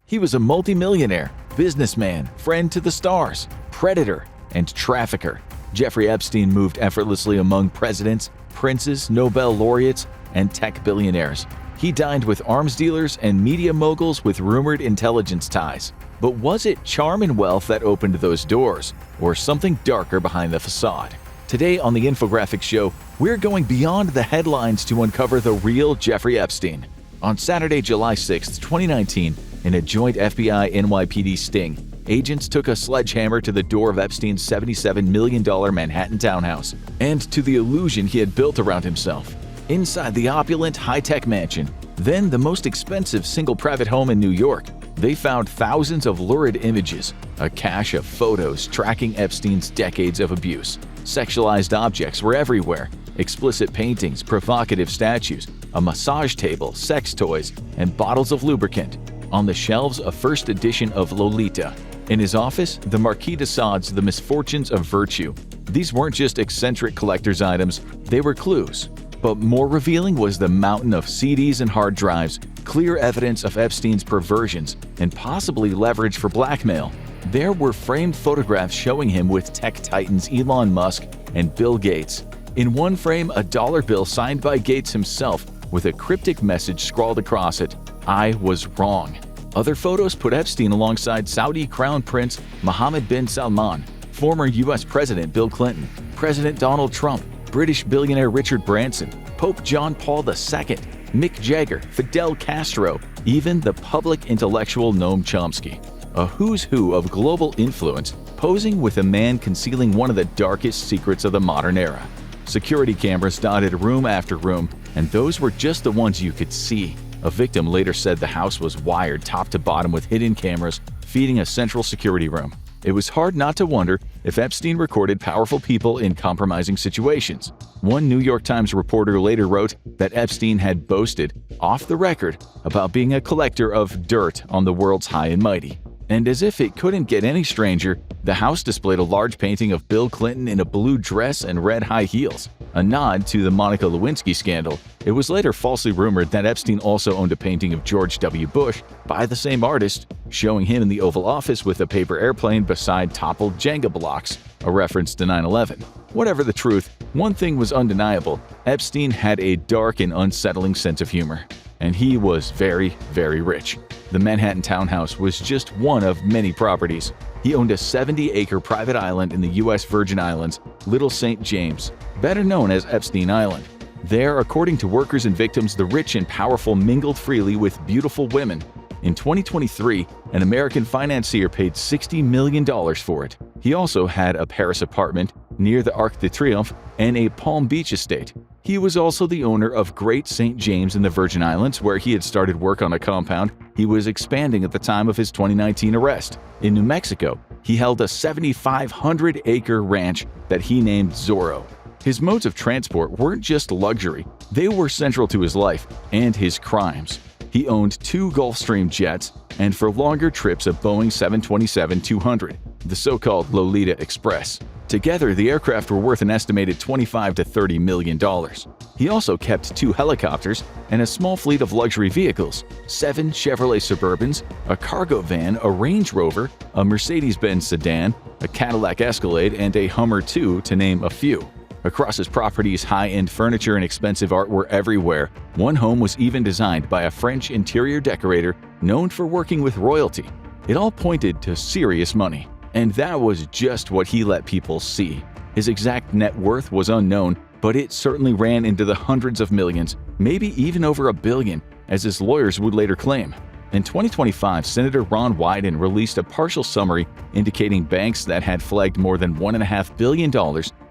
He was a multimillionaire, businessman, friend to the stars, predator, and trafficker. Jeffrey Epstein moved effortlessly among presidents, princes, Nobel laureates, and tech billionaires. He dined with arms dealers and media moguls with rumored intelligence ties. But was it charm and wealth that opened those doors, or something darker behind the facade? Today on the Infographics Show, we're going beyond the headlines to uncover the real Jeffrey Epstein. On Saturday, July 6, 2019, in a joint FBI-NYPD sting, agents took a sledgehammer to the door of Epstein's $77 million Manhattan townhouse and to the illusion he had built around himself. Inside the opulent, high-tech mansion, then the most expensive single private home in New York, they found thousands of lurid images, a cache of photos tracking Epstein's decades of abuse. Sexualized objects were everywhere: explicit paintings, provocative statues, a massage table, sex toys, and bottles of lubricant. On the shelves, a first edition of Lolita. In his office, the Marquis de Sade's The Misfortunes of Virtue. These weren't just eccentric collector's items, they were clues. But more revealing was the mountain of CDs and hard drives, clear evidence of Epstein's perversions and possibly leverage for blackmail. There were framed photographs showing him with tech titans Elon Musk and Bill Gates. In one frame, a dollar bill signed by Gates himself with a cryptic message scrawled across it, "I was wrong." Other photos put Epstein alongside Saudi Crown Prince Mohammed bin Salman, former U.S. President Bill Clinton, President Donald Trump, British billionaire Richard Branson, Pope John Paul II, Mick Jagger, Fidel Castro, even the public intellectual Noam Chomsky. A who's who of global influence posing with a man concealing one of the darkest secrets of the modern era. Security cameras dotted room after room, and those were just the ones you could see. A victim later said the house was wired top to bottom with hidden cameras feeding a central security room. It was hard not to wonder if Epstein recorded powerful people in compromising situations. One New York Times reporter later wrote that Epstein had boasted, off the record, about being a collector of dirt on the world's high and mighty. And as if it couldn't get any stranger, the house displayed a large painting of Bill Clinton in a blue dress and red high heels, a nod to the Monica Lewinsky scandal. It was later falsely rumored that Epstein also owned a painting of George W. Bush by the same artist, showing him in the Oval Office with a paper airplane beside toppled Jenga blocks, a reference to 9/11. Whatever the truth, one thing was undeniable: Epstein had a dark and unsettling sense of humor. And he was very, very rich. The Manhattan townhouse was just one of many properties. He owned a 70-acre private island in the U.S. Virgin Islands, Little St. James, better known as Epstein Island. There, according to workers and victims, the rich and powerful mingled freely with beautiful women. In 2023, an American financier paid $60 million for it. He also had a Paris apartment near the Arc de Triomphe and a Palm Beach estate. He was also the owner of Great St. James in the Virgin Islands, where he had started work on a compound he was expanding at the time of his 2019 arrest. In New Mexico, he held a 7,500-acre ranch that he named Zorro. His modes of transport weren't just luxury, they were central to his life and his crimes. He owned 2 Gulfstream jets and for longer trips a Boeing 727-200, the so-called Lolita Express. Together, the aircraft were worth an estimated $25 to $30 million. He also kept 2 helicopters and a small fleet of luxury vehicles: 7 Chevrolet Suburbans, a cargo van, a Range Rover, a Mercedes-Benz sedan, a Cadillac Escalade, and a Hummer II, to name a few. Across his properties, high-end furniture and expensive art were everywhere. One home was even designed by a French interior decorator known for working with royalty. It all pointed to serious money. And that was just what he let people see. His exact net worth was unknown, but it certainly ran into the hundreds of millions, maybe even over $1 billion, as his lawyers would later claim. In 2025, Senator Ron Wyden released a partial summary indicating banks that had flagged more than $1.5 billion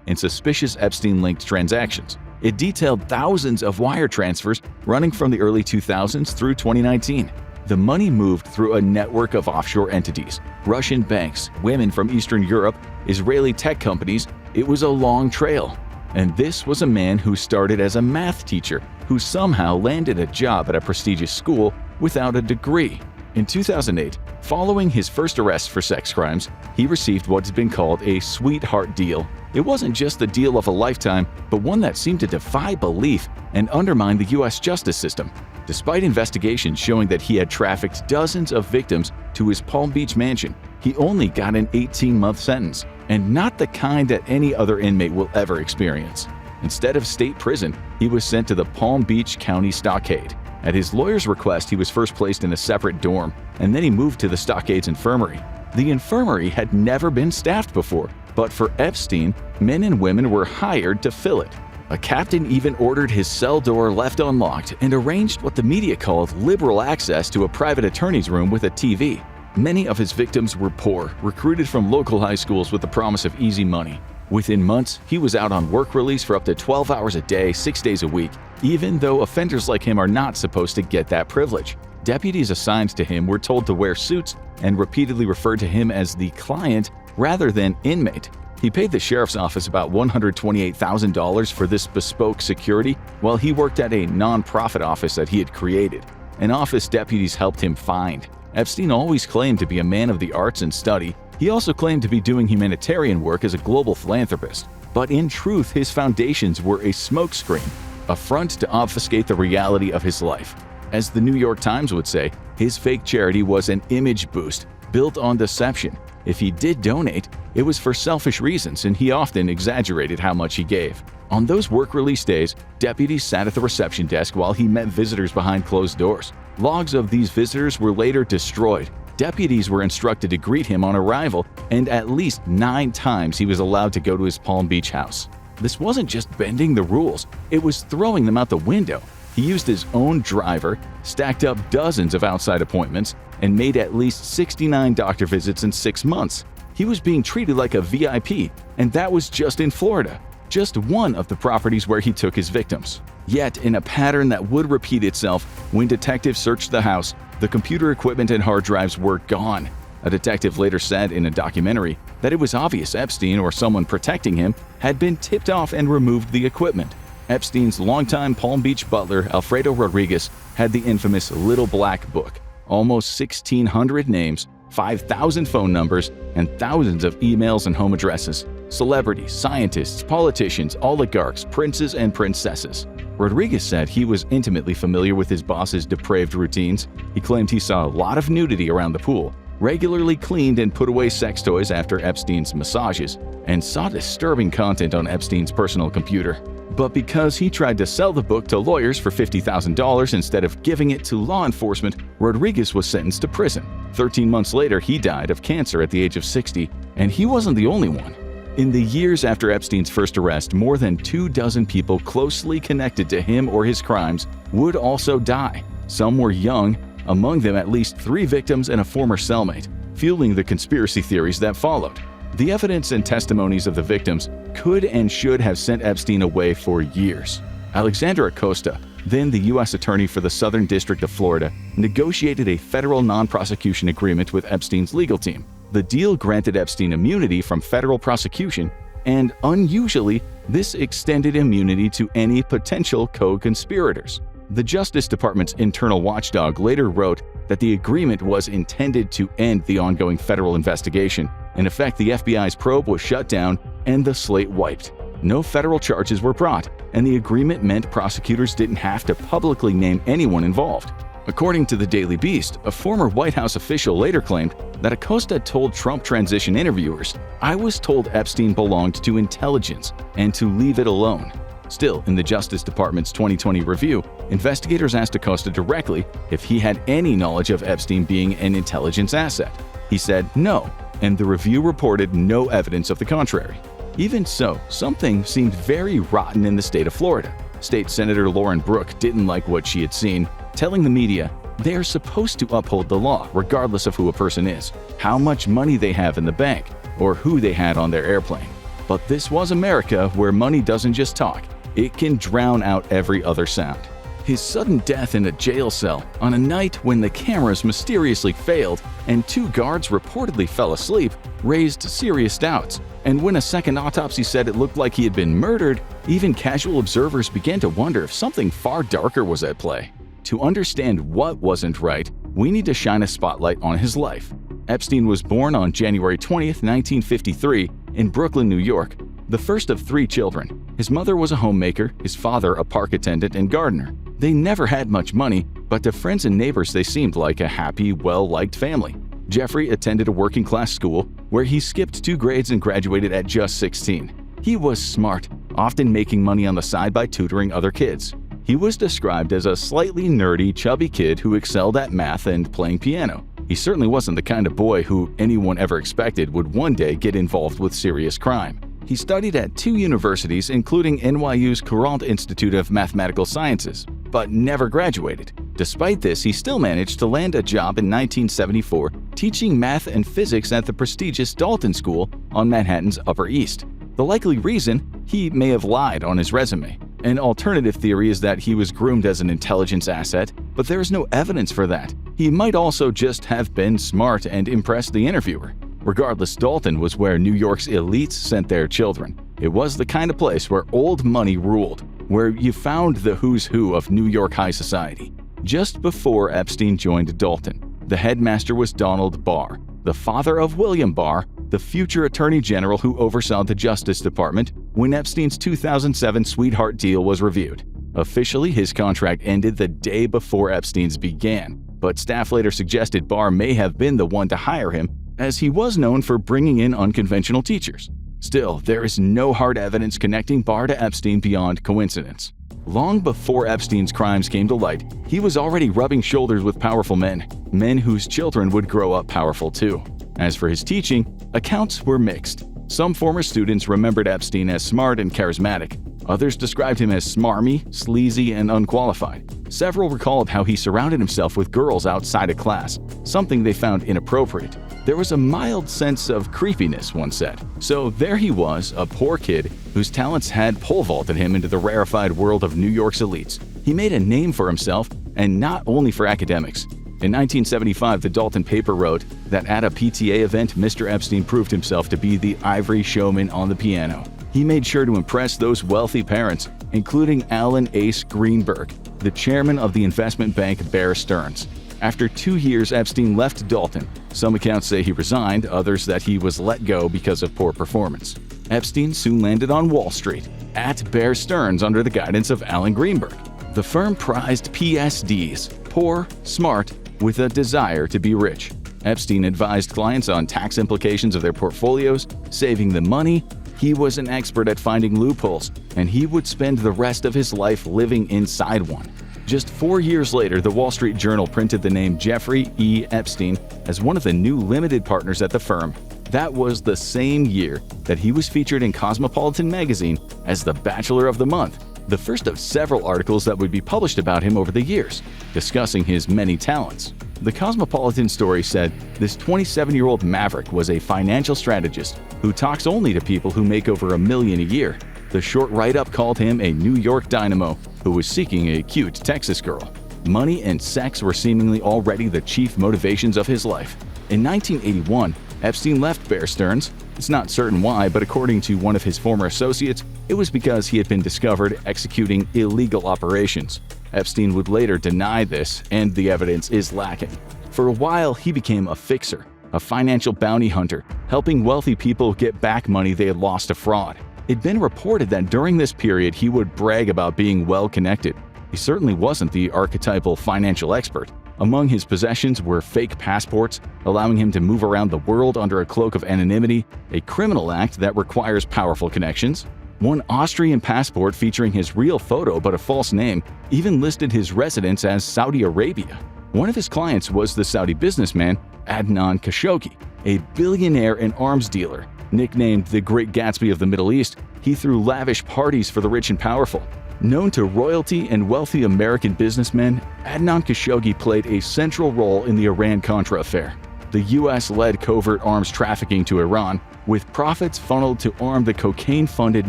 in suspicious Epstein-linked transactions. It detailed thousands of wire transfers running from the early 2000s through 2019. The money moved through a network of offshore entities, Russian banks, women from Eastern Europe, Israeli tech companies. It was a long trail. And this was a man who started as a math teacher who somehow landed a job at a prestigious school without a degree. In 2008, following his first arrest for sex crimes, he received what's been called a sweetheart deal. It wasn't just the deal of a lifetime, but one that seemed to defy belief and undermine the U.S. justice system. Despite investigations showing that he had trafficked dozens of victims to his Palm Beach mansion, he only got an 18-month sentence, and not the kind that any other inmate will ever experience. Instead of state prison, he was sent to the Palm Beach County Stockade. At his lawyer's request, he was first placed in a separate dorm, and then he moved to the Stockade's infirmary. The infirmary had never been staffed before, but for Epstein, men and women were hired to fill it. A captain even ordered his cell door left unlocked and arranged what the media called liberal access to a private attorney's room with a TV. Many of his victims were poor, recruited from local high schools with the promise of easy money. Within months, he was out on work release for up to 12 hours a day, 6 days a week, even though offenders like him are not supposed to get that privilege. Deputies assigned to him were told to wear suits and repeatedly referred to him as the client rather than inmate. He paid the sheriff's office about $128,000 for this bespoke security while he worked at a non-profit office that he had created, an office deputies helped him find. Epstein always claimed to be a man of the arts and study. He also claimed to be doing humanitarian work as a global philanthropist. But in truth, his foundations were a smokescreen, a front to obfuscate the reality of his life. As the New York Times would say, his fake charity was an image boost built on deception. If he did donate, it was for selfish reasons, and he often exaggerated how much he gave. On those work release days, deputies sat at the reception desk while he met visitors behind closed doors. Logs of these visitors were later destroyed. Deputies were instructed to greet him on arrival, and at least 9 times he was allowed to go to his Palm Beach house. This wasn't just bending the rules, it was throwing them out the window. He used his own driver, stacked up dozens of outside appointments, and made at least 69 doctor visits in 6 months. He was being treated like a VIP, and that was just in Florida, just one of the properties where he took his victims. Yet, in a pattern that would repeat itself, when detectives searched the house, the computer equipment and hard drives were gone. A detective later said in a documentary that it was obvious Epstein or someone protecting him had been tipped off and removed the equipment. Epstein's longtime Palm Beach butler, Alfredo Rodriguez, had the infamous Little Black Book, almost 1,600 names, 5,000 phone numbers, and thousands of emails and home addresses. Celebrities, scientists, politicians, oligarchs, princes, and princesses. Rodriguez said he was intimately familiar with his boss's depraved routines. He claimed he saw a lot of nudity around the pool, regularly cleaned and put away sex toys after Epstein's massages, and saw disturbing content on Epstein's personal computer. But because he tried to sell the book to lawyers for $50,000 instead of giving it to law enforcement, Rodriguez was sentenced to prison. 13 months later, he died of cancer at the age of 60, and he wasn't the only one. In the years after Epstein's first arrest, more than 24 people closely connected to him or his crimes would also die. Some were young, among them at least 3 victims and a former cellmate, fueling the conspiracy theories that followed. The evidence and testimonies of the victims could and should have sent Epstein away for years. Alexander Acosta, then the U.S. Attorney for the Southern District of Florida, negotiated a federal non-prosecution agreement with Epstein's legal team. The deal granted Epstein immunity from federal prosecution, and unusually, this extended immunity to any potential co-conspirators. The Justice Department's internal watchdog later wrote that the agreement was intended to end the ongoing federal investigation. In effect, the FBI's probe was shut down and the slate wiped. No federal charges were brought, and the agreement meant prosecutors didn't have to publicly name anyone involved. According to the Daily Beast, a former White House official later claimed that Acosta told Trump transition interviewers, "I was told Epstein belonged to intelligence and to leave it alone." Still, in the Justice Department's 2020 review, investigators asked Acosta directly if he had any knowledge of Epstein being an intelligence asset. He said no, and the review reported no evidence of the contrary. Even so, something seemed very rotten in the state of Florida. State Senator Lauren Brooke didn't like what she had seen, telling the media they are supposed to uphold the law regardless of who a person is, how much money they have in the bank, or who they had on their airplane. But this was America, where money doesn't just talk, it can drown out every other sound. His sudden death in a jail cell on a night when the cameras mysteriously failed and 2 guards reportedly fell asleep raised serious doubts. And when a second autopsy said it looked like he had been murdered, even casual observers began to wonder if something far darker was at play. To understand what wasn't right, we need to shine a spotlight on his life. Epstein was born on January 20, 1953, in Brooklyn, New York, the first of 3 children. His mother was a homemaker, his father a park attendant and gardener. They never had much money, but to friends and neighbors they seemed like a happy, well-liked family. Jeffrey attended a working-class school where he skipped 2 grades and graduated at just 16. He was smart, often making money on the side by tutoring other kids. He was described as a slightly nerdy, chubby kid who excelled at math and playing piano. He certainly wasn't the kind of boy who anyone ever expected would one day get involved with serious crime. He studied at 2 universities, including NYU's Courant Institute of Mathematical Sciences, but never graduated. Despite this, he still managed to land a job in 1974 teaching math and physics at the prestigious Dalton School on Manhattan's Upper East. The likely reason? He may have lied on his resume. An alternative theory is that he was groomed as an intelligence asset, but there is no evidence for that. He might also just have been smart and impressed the interviewer. Regardless, Dalton was where New York's elites sent their children. It was the kind of place where old money ruled, where you found the who's who of New York high society. Just before Epstein joined Dalton, the headmaster was Donald Barr, the father of William Barr, the future attorney general who oversaw the Justice Department when Epstein's 2007 sweetheart deal was reviewed. Officially, his contract ended the day before Epstein's began, but staff later suggested Barr may have been the one to hire him, as he was known for bringing in unconventional teachers. Still, there is no hard evidence connecting Barr to Epstein beyond coincidence. Long before Epstein's crimes came to light, he was already rubbing shoulders with powerful men whose children would grow up powerful too. As for his teaching, accounts were mixed. Some former students remembered Epstein as smart and charismatic. Others described him as smarmy, sleazy, and unqualified. Several recalled how he surrounded himself with girls outside of class, something they found inappropriate. There was a mild sense of creepiness, one said. So there he was, a poor kid whose talents had pole vaulted him into the rarefied world of New York's elites. He made a name for himself, and not only for academics. In 1975, the Dalton paper wrote that at a PTA event, Mr. Epstein proved himself to be the ivory showman on the piano. He made sure to impress those wealthy parents, including Alan Ace Greenberg, the chairman of the investment bank Bear Stearns. After 2 years, Epstein left Dalton. Some accounts say he resigned, others that he was let go because of poor performance. Epstein soon landed on Wall Street, at Bear Stearns under the guidance of Alan Greenberg. The firm prized PhDs, poor, smart, with a desire to be rich. Epstein advised clients on tax implications of their portfolios, saving them money. He was an expert at finding loopholes, and he would spend the rest of his life living inside one. Just 4 years later, the Wall Street Journal printed the name Jeffrey E. Epstein as one of the new limited partners at the firm. That was the same year that he was featured in Cosmopolitan magazine as the Bachelor of the Month, the first of several articles that would be published about him over the years, discussing his many talents. The Cosmopolitan story said this 27-year-old maverick was a financial strategist who talks only to people who make over $1 million a year. The short write-up called him a New York dynamo who was seeking a cute Texas girl. Money and sex were seemingly already the chief motivations of his life. In 1981, Epstein left Bear Stearns. It's not certain why, but according to one of his former associates, it was because he had been discovered executing illegal operations. Epstein would later deny this, and the evidence is lacking. For a while, he became a fixer, a financial bounty hunter, helping wealthy people get back money they had lost to fraud. It'd been reported that during this period he would brag about being well-connected. He certainly wasn't the archetypal financial expert. Among his possessions were fake passports, allowing him to move around the world under a cloak of anonymity, a criminal act that requires powerful connections. One Austrian passport featuring his real photo but a false name even listed his residence as Saudi Arabia. One of his clients was the Saudi businessman Adnan Khashoggi, a billionaire and arms dealer. Nicknamed the Great Gatsby of the Middle East, he threw lavish parties for the rich and powerful. Known to royalty and wealthy American businessmen, Adnan Khashoggi played a central role in the Iran-Contra affair. The U.S. led covert arms trafficking to Iran, with profits funneled to arm the cocaine-funded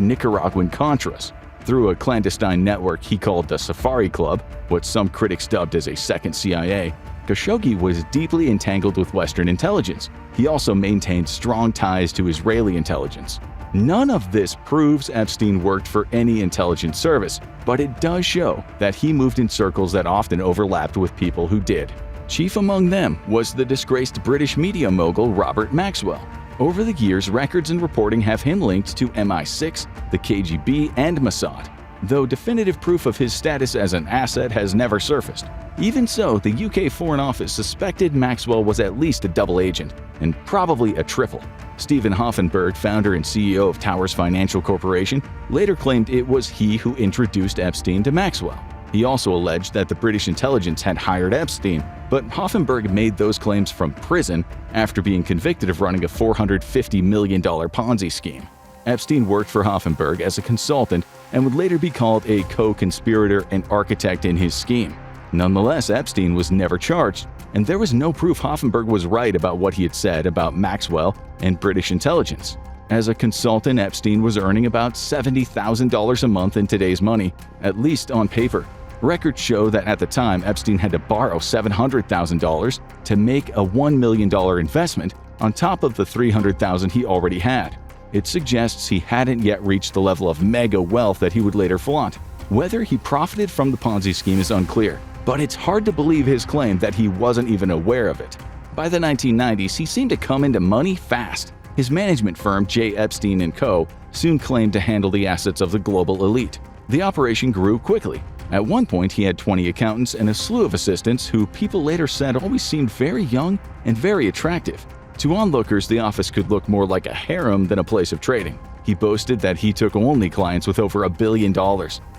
Nicaraguan Contras. Through a clandestine network he called the Safari Club, what some critics dubbed as a second CIA, Khashoggi was deeply entangled with Western intelligence. He also maintained strong ties to Israeli intelligence. None of this proves Epstein worked for any intelligence service, but it does show that he moved in circles that often overlapped with people who did. Chief among them was the disgraced British media mogul Robert Maxwell. Over the years, records and reporting have him linked to MI6, the KGB, and Mossad. though definitive proof of his status as an asset has never surfaced. Even so, the UK Foreign Office suspected Maxwell was at least a double agent, and probably a triple. Stephen Hoffenberg, founder and CEO of Towers Financial Corporation, later claimed it was he who introduced Epstein to Maxwell. He also alleged that the British intelligence had hired Epstein, but Hoffenberg made those claims from prison after being convicted of running a $450 million Ponzi scheme. Epstein worked for Hoffenberg as a consultant and would later be called a co-conspirator and architect in his scheme. Nonetheless, Epstein was never charged, and there was no proof Hoffenberg was right about what he had said about Maxwell and British intelligence. As a consultant, Epstein was earning about $70,000 a month in today's money, at least on paper. Records show that at the time, Epstein had to borrow $700,000 to make a $1 million investment on top of the $300,000 he already had. It suggests he hadn't yet reached the level of mega wealth that he would later flaunt. Whether he profited from the Ponzi scheme is unclear, but it's hard to believe his claim that he wasn't even aware of it. By the 1990s, he seemed to come into money fast. His management firm, J. Epstein & Co., soon claimed to handle the assets of the global elite. The operation grew quickly. At one point, he had 20 accountants and a slew of assistants who people later said always seemed very young and very attractive. To onlookers, the office could look more like a harem than a place of trading. He boasted that he took only clients with over $1 billion.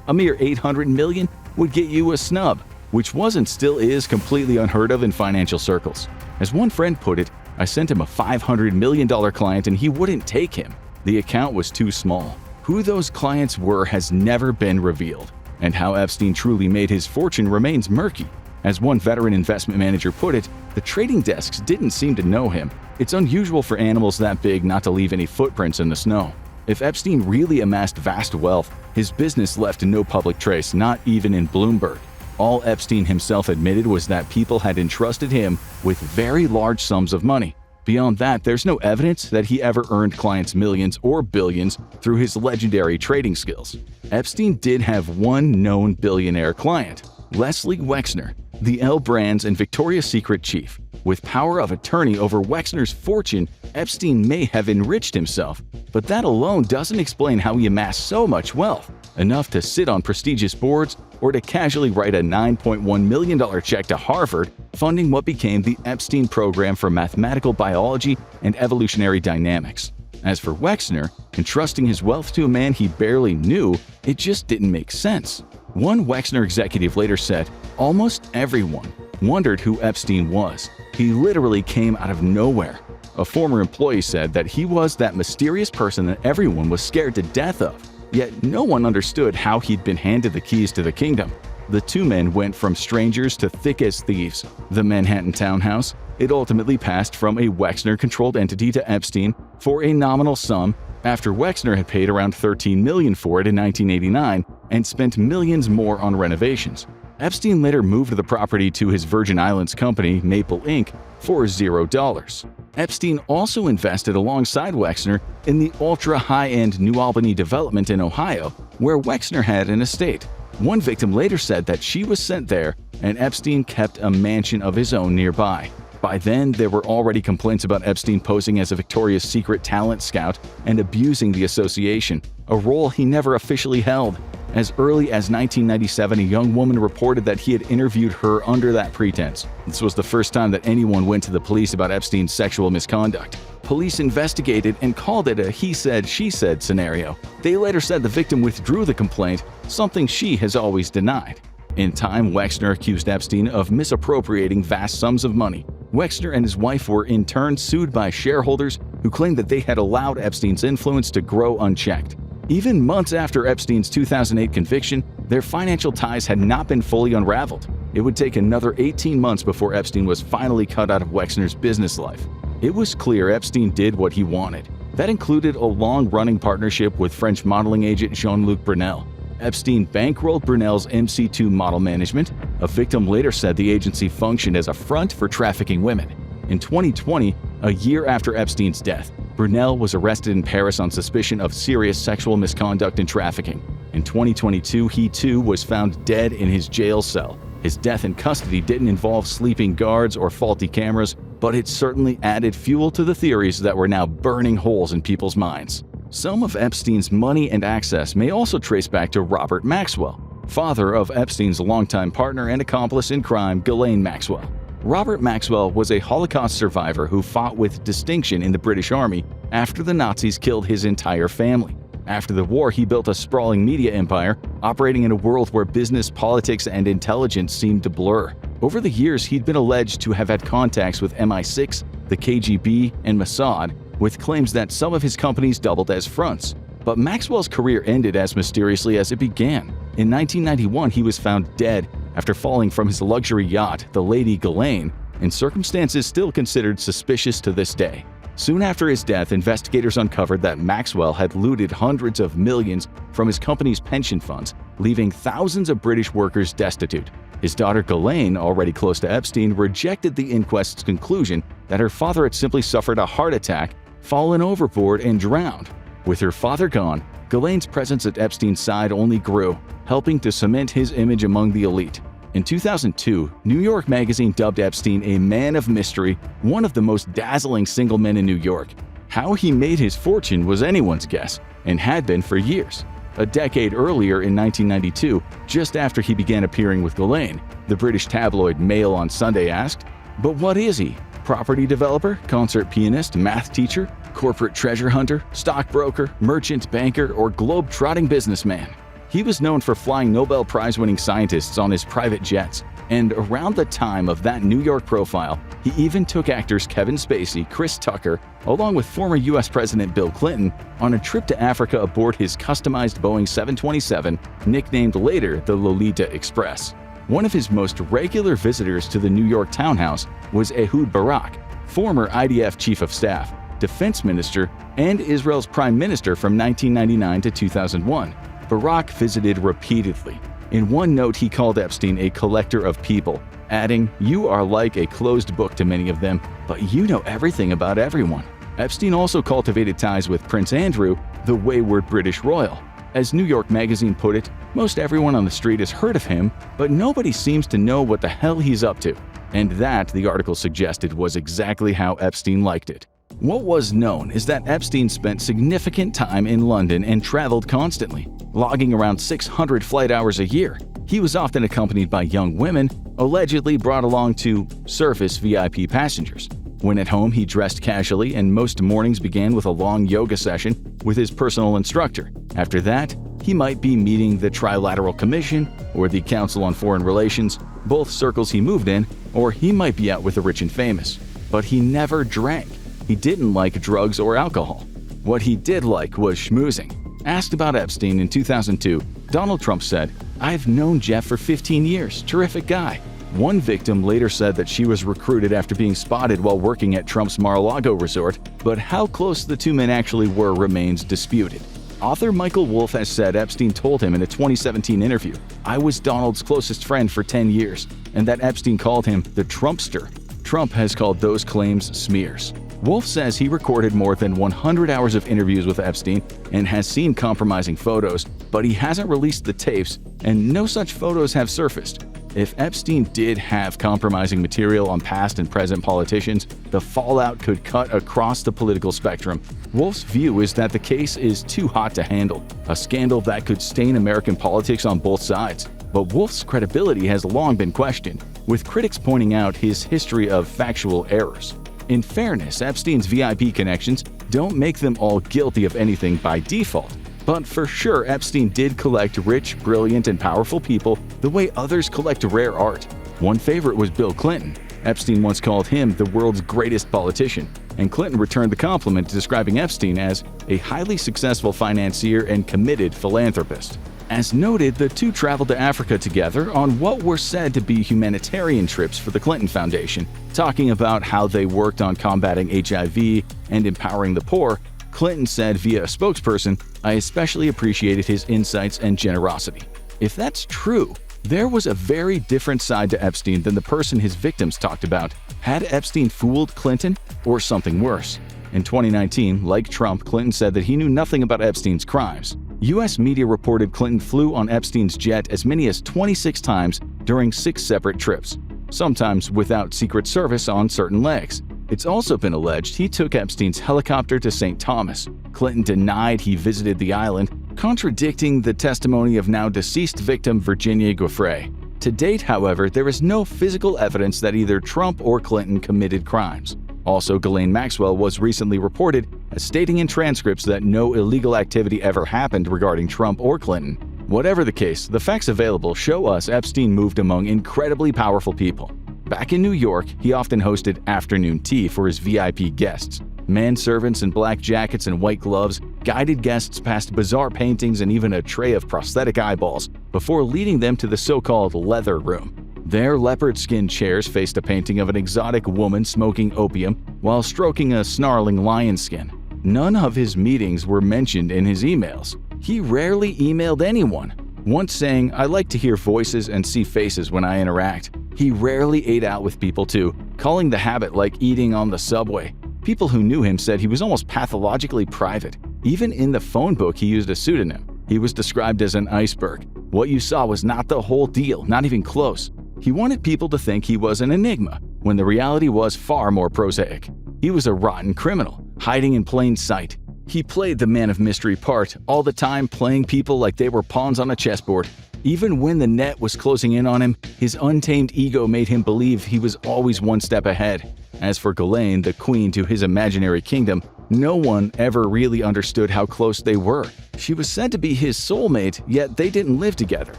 A mere $800 million would get you a snub, which was and still is completely unheard of in financial circles. As one friend put it, I sent him a $500 million client and he wouldn't take him. The account was too small. Who those clients were has never been revealed, and how Epstein truly made his fortune remains murky. As one veteran investment manager put it, the trading desks didn't seem to know him. It's unusual for animals that big not to leave any footprints in the snow. If Epstein really amassed vast wealth, his business left no public trace, not even in Bloomberg. All Epstein himself admitted was that people had entrusted him with very large sums of money. Beyond that, there's no evidence that he ever earned clients millions or billions through his legendary trading skills. Epstein did have one known billionaire client, Leslie Wexner, the L Brands and Victoria's Secret chief. With power of attorney over Wexner's fortune, Epstein may have enriched himself, but that alone doesn't explain how he amassed so much wealth, enough to sit on prestigious boards or to casually write a $9.1 million check to Harvard, funding what became the Epstein Program for Mathematical Biology and Evolutionary Dynamics. As for Wexner, entrusting his wealth to a man he barely knew, it just didn't make sense. One Wexner executive later said, "Almost everyone wondered who Epstein was. He literally came out of nowhere." A former employee said that he was that mysterious person that everyone was scared to death of, yet no one understood how he'd been handed the keys to the kingdom. The two men went from strangers to thick as thieves. The Manhattan townhouse, it ultimately passed from a Wexner-controlled entity to Epstein for a nominal sum after Wexner had paid around $13 million for it in 1989 and spent millions more on renovations. Epstein later moved the property to his Virgin Islands company, Maple Inc., for $0. Epstein also invested alongside Wexner in the ultra-high-end New Albany development in Ohio, where Wexner had an estate. One victim later said that she was sent there, and Epstein kept a mansion of his own nearby. By then, there were already complaints about Epstein posing as a Victoria's Secret talent scout and abusing the association, a role he never officially held. As early as 1997, a young woman reported that he had interviewed her under that pretense. This was the first time that anyone went to the police about Epstein's sexual misconduct. Police investigated and called it a he said, she said scenario. They later said the victim withdrew the complaint, something she has always denied. In time, Wexner accused Epstein of misappropriating vast sums of money. Wexner and his wife were in turn sued by shareholders who claimed that they had allowed Epstein's influence to grow unchecked. Even months after Epstein's 2008 conviction, their financial ties had not been fully unraveled. It would take another 18 months before Epstein was finally cut out of Wexner's business life. It was clear Epstein did what he wanted. That included a long-running partnership with French modeling agent Jean-Luc Brunel. Epstein bankrolled Brunel's MC2 model management. A victim later said the agency functioned as a front for trafficking women. In 2020, a year after Epstein's death, Brunel was arrested in Paris on suspicion of serious sexual misconduct and trafficking. In 2022, he too was found dead in his jail cell. His death in custody didn't involve sleeping guards or faulty cameras, but it certainly added fuel to the theories that were now burning holes in people's minds. Some of Epstein's money and access may also trace back to Robert Maxwell, father of Epstein's longtime partner and accomplice in crime, Ghislaine Maxwell. Robert Maxwell was a Holocaust survivor who fought with distinction in the British Army after the Nazis killed his entire family. After the war, he built a sprawling media empire, operating in a world where business, politics, and intelligence seemed to blur. Over the years, he'd been alleged to have had contacts with MI6, the KGB, and Mossad, with claims that some of his companies doubled as fronts. But Maxwell's career ended as mysteriously as it began. In 1991, he was found dead after falling from his luxury yacht, the Lady Ghislaine, in circumstances still considered suspicious to this day. Soon after his death, investigators uncovered that Maxwell had looted hundreds of millions from his company's pension funds, leaving thousands of British workers destitute. His daughter Ghislaine, already close to Epstein, rejected the inquest's conclusion that her father had simply suffered a heart attack, fallen overboard, and drowned. With her father gone, Ghislaine's presence at Epstein's side only grew, helping to cement his image among the elite. In 2002, New York Magazine dubbed Epstein a man of mystery, one of the most dazzling single men in New York. How he made his fortune was anyone's guess, and had been for years. A decade earlier, in 1992, just after he began appearing with Ghislaine, the British tabloid Mail on Sunday asked, "But what is he? Property developer, concert pianist, math teacher, corporate treasure hunter, stockbroker, merchant, banker, or globe-trotting businessman?" He was known for flying Nobel Prize-winning scientists on his private jets, and around the time of that New York profile, he even took actors Kevin Spacey, Chris Tucker, along with former U.S. President Bill Clinton, on a trip to Africa aboard his customized Boeing 727, nicknamed later the Lolita Express. One of his most regular visitors to the New York townhouse was Ehud Barak, former IDF Chief of Staff, Defense Minister, and Israel's Prime Minister from 1999 to 2001. Barak visited repeatedly. In one note, he called Epstein a collector of people, adding, "You are like a closed book to many of them, but you know everything about everyone." Epstein also cultivated ties with Prince Andrew, the wayward British royal. As New York Magazine put it, most everyone on the street has heard of him, but nobody seems to know what the hell he's up to. And that, the article suggested, was exactly how Epstein liked it. What was known is that Epstein spent significant time in London and traveled constantly, logging around 600 flight hours a year. He was often accompanied by young women, allegedly brought along to surface VIP passengers. When at home, he dressed casually, and most mornings began with a long yoga session with his personal instructor. After that, he might be meeting the Trilateral Commission or the Council on Foreign Relations, both circles he moved in, or he might be out with the rich and famous. But he never drank. He didn't like drugs or alcohol. What he did like was schmoozing. Asked about Epstein in 2002, Donald Trump said, "I've known Jeff for 15 years. Terrific guy." One victim later said that she was recruited after being spotted while working at Trump's Mar-a-Lago resort, but how close the two men actually were remains disputed. Author Michael Wolff has said Epstein told him in a 2017 interview, "I was Donald's closest friend for 10 years, and that Epstein called him the Trumpster." Trump has called those claims smears. Wolff says he recorded more than 100 hours of interviews with Epstein and has seen compromising photos, but he hasn't released the tapes, and no such photos have surfaced. If Epstein did have compromising material on past and present politicians, the fallout could cut across the political spectrum. Wolff's view is that the case is too hot to handle, a scandal that could stain American politics on both sides. But Wolff's credibility has long been questioned, with critics pointing out his history of factual errors. In fairness, Epstein's VIP connections don't make them all guilty of anything by default. But for sure, Epstein did collect rich, brilliant, and powerful people the way others collect rare art. One favorite was Bill Clinton. Epstein once called him the world's greatest politician, and Clinton returned the compliment, describing Epstein as a highly successful financier and committed philanthropist. As noted, the two traveled to Africa together on what were said to be humanitarian trips for the Clinton Foundation. Talking about how they worked on combating HIV and empowering the poor, Clinton said via a spokesperson, "I especially appreciated his insights and generosity." If that's true, there was a very different side to Epstein than the person his victims talked about. Had Epstein fooled Clinton, or something worse? In 2019, like Trump, Clinton said that he knew nothing about Epstein's crimes. U.S. media reported Clinton flew on Epstein's jet as many as 26 times during 6 separate trips, sometimes without Secret Service on certain legs. It's also been alleged he took Epstein's helicopter to St. Thomas. Clinton denied he visited the island, contradicting the testimony of now deceased victim Virginia Giuffre. To date, however, there is no physical evidence that either Trump or Clinton committed crimes. Also, Ghislaine Maxwell was recently reported as stating in transcripts that no illegal activity ever happened regarding Trump or Clinton. Whatever the case, the facts available show us Epstein moved among incredibly powerful people. Back in New York, he often hosted afternoon tea for his VIP guests. Manservants in black jackets and white gloves guided guests past bizarre paintings and even a tray of prosthetic eyeballs before leading them to the so-called leather room. There, leopard-skin chairs faced a painting of an exotic woman smoking opium while stroking a snarling lion skin. None of his meetings were mentioned in his emails. He rarely emailed anyone, once saying, "I like to hear voices and see faces when I interact." He rarely ate out with people too, calling the habit like eating on the subway. People who knew him said he was almost pathologically private. Even in the phone book, he used a pseudonym. He was described as an iceberg. What you saw was not the whole deal, not even close. He wanted people to think he was an enigma, when the reality was far more prosaic. He was a rotten criminal, hiding in plain sight. He played the man of mystery part, all the time playing people like they were pawns on a chessboard. Even when the net was closing in on him, his untamed ego made him believe he was always one step ahead. As for Ghislaine, the queen to his imaginary kingdom, no one ever really understood how close they were. She was said to be his soulmate, yet they didn't live together.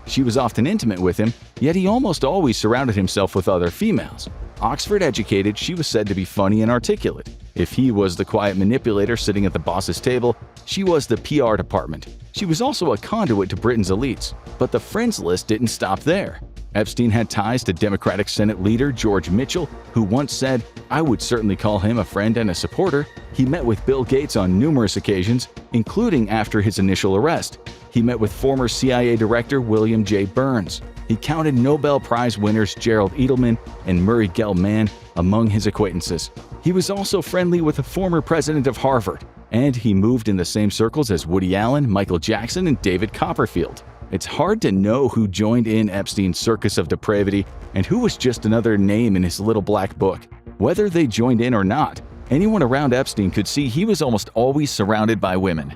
She was often intimate with him, yet he almost always surrounded himself with other females. Oxford-educated, she was said to be funny and articulate. If he was the quiet manipulator sitting at the boss's table, she was the PR department. She was also a conduit to Britain's elites. But the friends list didn't stop there. Epstein had ties to Democratic Senate leader George Mitchell, who once said, "I would certainly call him a friend and a supporter." He met with Bill Gates on numerous occasions, including after his initial arrest. He met with former CIA Director William J. Burns. He counted Nobel Prize winners Gerald Edelman and Murray Gell-Mann among his acquaintances. He was also friendly with the former president of Harvard, and he moved in the same circles as Woody Allen, Michael Jackson, and David Copperfield. It's hard to know who joined in Epstein's circus of depravity and who was just another name in his little black book. Whether they joined in or not, anyone around Epstein could see he was almost always surrounded by women.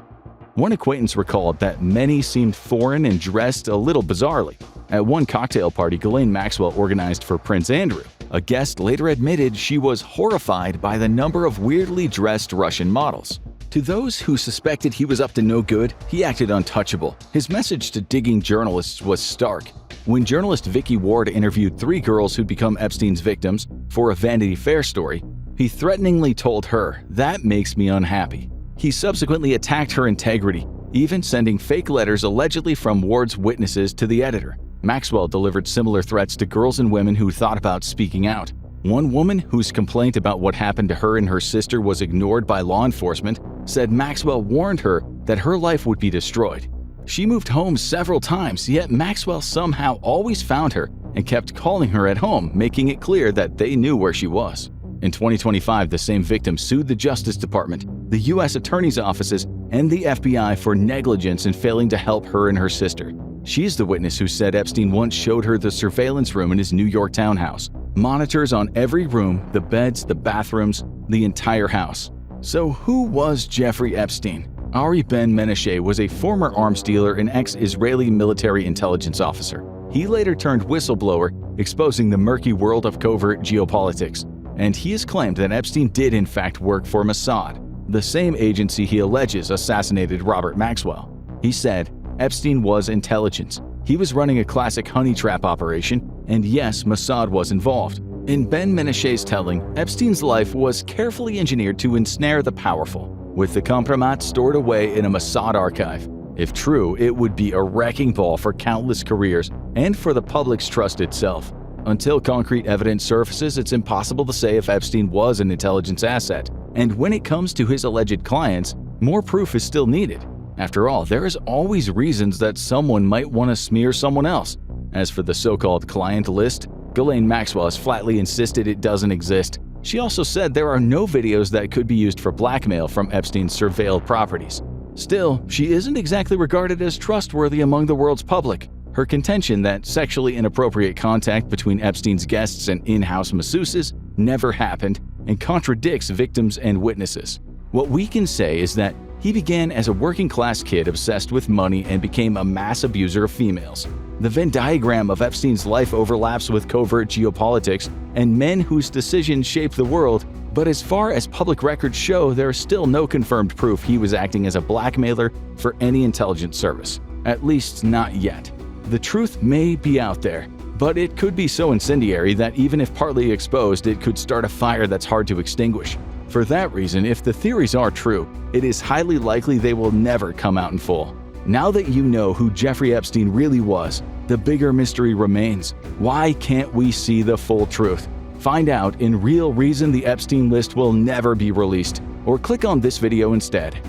One acquaintance recalled that many seemed foreign and dressed a little bizarrely. At one cocktail party Ghislaine Maxwell organized for Prince Andrew, a guest later admitted she was horrified by the number of weirdly dressed Russian models. To those who suspected he was up to no good, he acted untouchable. His message to digging journalists was stark. When journalist Vicky Ward interviewed 3 girls who'd become Epstein's victims for a Vanity Fair story, he threateningly told her, "That makes me unhappy." He subsequently attacked her integrity, even sending fake letters allegedly from Ward's witnesses to the editor. Maxwell delivered similar threats to girls and women who thought about speaking out. One woman, whose complaint about what happened to her and her sister was ignored by law enforcement, said Maxwell warned her that her life would be destroyed. She moved home several times, yet Maxwell somehow always found her and kept calling her at home, making it clear that they knew where she was. In 2025, the same victim sued the Justice Department, the U.S. Attorney's offices, and the FBI for negligence in failing to help her and her sister. She's the witness who said Epstein once showed her the surveillance room in his New York townhouse. Monitors on every room, the beds, the bathrooms, the entire house. So who was Jeffrey Epstein? Ari Ben-Menashe was a former arms dealer and ex-Israeli military intelligence officer. He later turned whistleblower, exposing the murky world of covert geopolitics. And he has claimed that Epstein did in fact work for Mossad, the same agency he alleges assassinated Robert Maxwell. He said Epstein was intelligence. He was running a classic honey trap operation, and yes, Mossad was involved. In Ben-Menashe's telling, Epstein's life was carefully engineered to ensnare the powerful, with the compromat stored away in a Mossad archive. If true, it would be a wrecking ball for countless careers and for the public's trust itself. Until concrete evidence surfaces, it's impossible to say if Epstein was an intelligence asset. And when it comes to his alleged clients, more proof is still needed. After all, there is always reasons that someone might want to smear someone else. As for the so-called client list, Ghislaine Maxwell has flatly insisted it doesn't exist. She also said there are no videos that could be used for blackmail from Epstein's surveilled properties. Still, she isn't exactly regarded as trustworthy among the world's public. Her contention that sexually inappropriate contact between Epstein's guests and in-house masseuses never happened and contradicts victims and witnesses. What we can say is that he began as a working-class kid obsessed with money and became a mass abuser of females. The Venn diagram of Epstein's life overlaps with covert geopolitics and men whose decisions shape the world, but as far as public records show, there is still no confirmed proof he was acting as a blackmailer for any intelligence service. At least not yet. The truth may be out there, but it could be so incendiary that even if partly exposed, it could start a fire that's hard to extinguish. For that reason, if the theories are true, it is highly likely they will never come out in full. Now that you know who Jeffrey Epstein really was, the bigger mystery remains. Why can't we see the full truth? Find out in Real Reason the Epstein list will never be released, or click on this video instead.